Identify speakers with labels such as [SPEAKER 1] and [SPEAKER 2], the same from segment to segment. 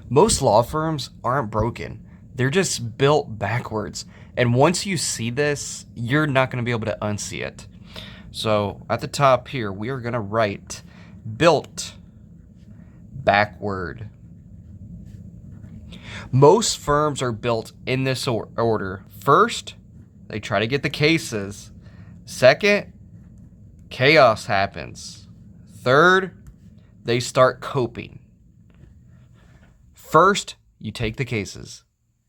[SPEAKER 1] Most law firms aren't broken. They're just built backwards. And once you see this, you're not going to be able to unsee it. So at the top here, we are going to write built backward. Most firms are built in this order. First, they try to get the cases. Second, chaos happens. Third, they start coping. First, you take the cases,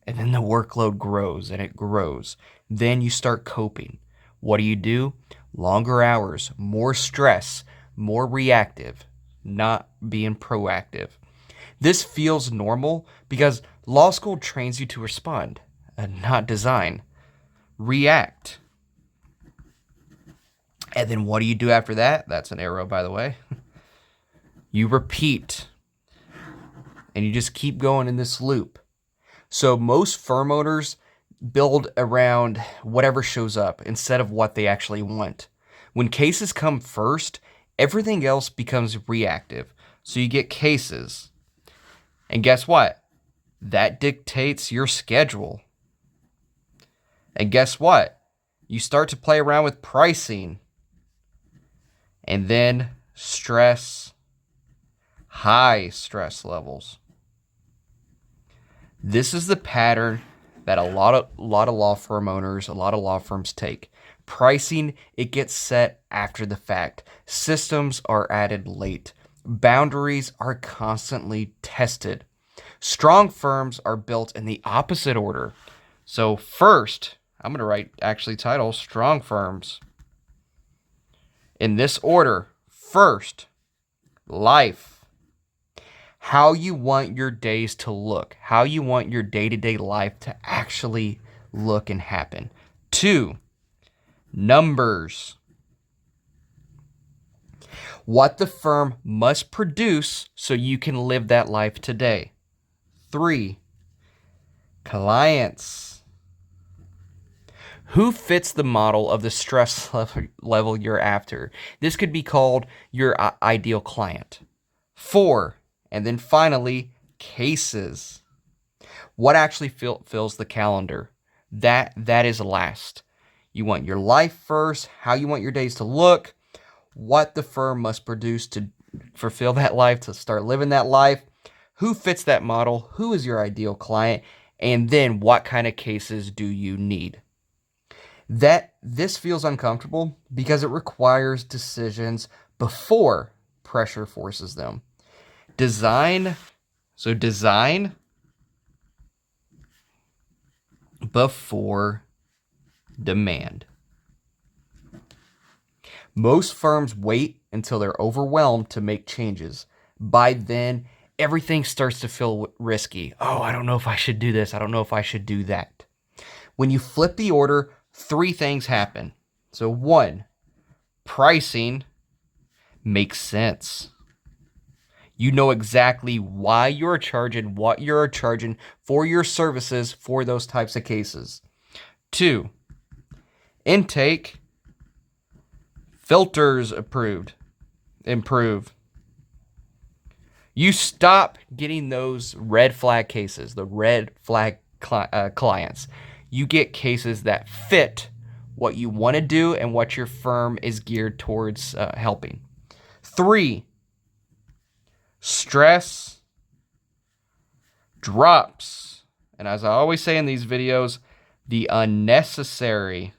[SPEAKER 1] and then the workload grows and it grows. Then you start coping. What do? Longer hours, more stress, more reactive, not being proactive. This feels normal because law school trains you to respond, not design. React. And then what do you do after that? That's an arrow, by the way. You repeat. And you just keep going in this loop. So most firm owners build around whatever shows up instead of what they actually want. When cases come first, everything else becomes reactive. So you get cases. And guess what? That dictates your schedule. And guess what? You start to play around with pricing. And then stress, high stress levels. This is the pattern that a lot of law firm owners, a lot of law firms take. Pricing, it gets set after the fact. Systems are added late. Boundaries are constantly tested. Strong firms are built in the opposite order. So first, I'm going to write actually title strong firms. In this order, first, life. How you want your days to look, how you want your day-to-day life to actually look and happen. 2, numbers. What the firm must produce so you can live that life today. 3, clients. Who fits the model of the stress level you're after? This could be called your ideal client. 4, and then finally, cases. What actually fills the calendar? That is last. You want your life first, how you want your days to look, what the firm must produce to fulfill that life, to start living that life, who fits that model, who is your ideal client, and then what kind of cases do you need? This feels uncomfortable because it requires decisions before pressure forces them. Design before demand. Most firms wait until they're overwhelmed to make changes. By then, everything starts to feel risky. Oh, I don't know if I should do this. I don't know if I should do that. When you flip the order, 3 things happen. So 1, pricing makes sense. You know exactly why you're charging, what you're charging for your services for those types of cases. 2, intake, filters improve. You stop getting those red flag cases, the red flag clients. You get cases that fit what you want to do and what your firm is geared towards helping. 3, stress drops. And as I always say in these videos, the unnecessary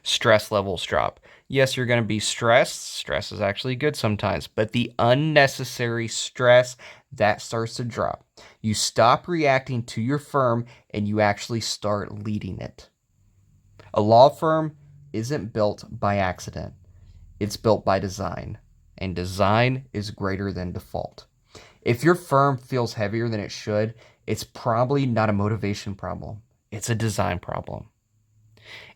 [SPEAKER 1] stress levels drop. Yes, you're going to be stressed. Stress is actually good sometimes, but the unnecessary stress, that starts to drop. You stop reacting to your firm and you actually start leading it. A law firm isn't built by accident. It's built by design, and design is greater than default. If your firm feels heavier than it should, it's probably not a motivation problem. It's a design problem.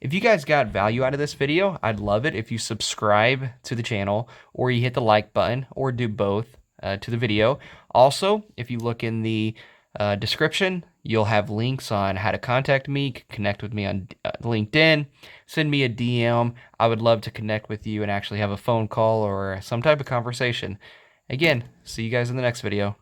[SPEAKER 1] If you guys got value out of this video, I'd love it if you subscribe to the channel, or you hit the like button, or do both to the video. Also, if you look in the description, you'll have links on how to contact me, connect with me on LinkedIn, send me a DM. I would love to connect with you and actually have a phone call or some type of conversation. Again, see you guys in the next video.